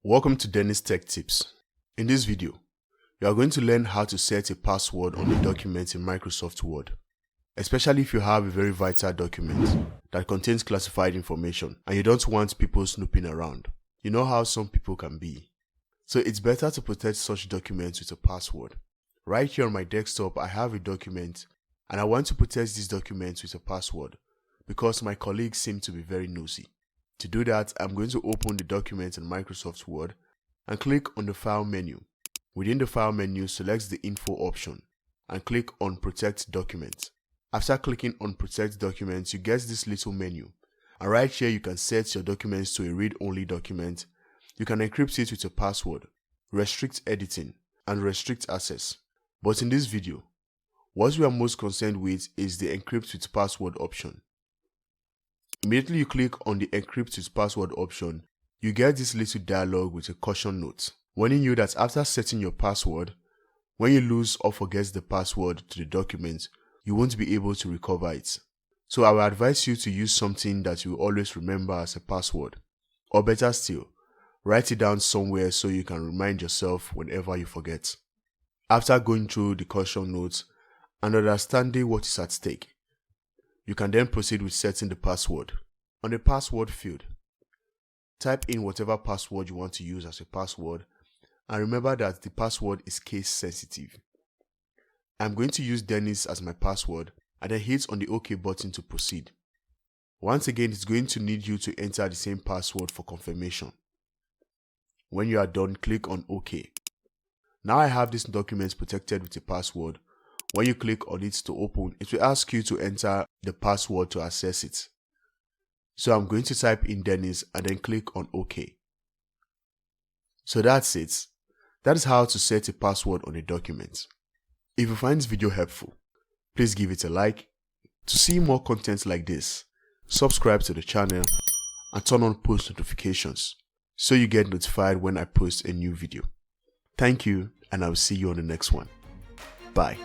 Welcome to DennisTechTips. In this video, you are going to learn how to set a password on a document in Microsoft Word, especially if you have a very vital document that contains classified information and you don't want people snooping around. You know how some people can be. So it's better to protect such documents with a password. Right here on my desktop, I have a document and I want to protect this document with a password because my colleagues seem to be very nosy. To do that, I'm going to open the document in Microsoft Word and click on the File menu. Within the File menu, select the Info option and click on Protect Document. After clicking on Protect Documents, you get this little menu. And right here, you can set your documents to a read-only document. You can encrypt it with a password, restrict editing, and restrict access. But in this video, what we are most concerned with is the Encrypt with Password option. Immediately you click on the Encrypt with Password option, you get this little dialog with a caution note, warning you that after setting your password, when you lose or forget the password to the document, you won't be able to recover it. So I will advise you to use something that you will always remember as a password. Or better still, write it down somewhere so you can remind yourself whenever you forget. After going through the caution notes and understanding what is at stake, you can then proceed with setting the password. On the password field, type in whatever password you want to use as a password, and remember that the password is case sensitive. I'm going to use Dennis as my password and then hit on the OK button to proceed. Once again, it's going to need you to enter the same password for confirmation. When you are done, click on OK. Now I have this document protected with a password. When you click on it to open, it will ask you to enter the password to access it. So I'm going to type in Dennis and then click on OK. So that's it. That is how to set a password on a document. If you find this video helpful, please give it a like. To see more content like this, subscribe to the channel and turn on post notifications so you get notified when I post a new video. Thank you, and I will see you on the next one. Bye.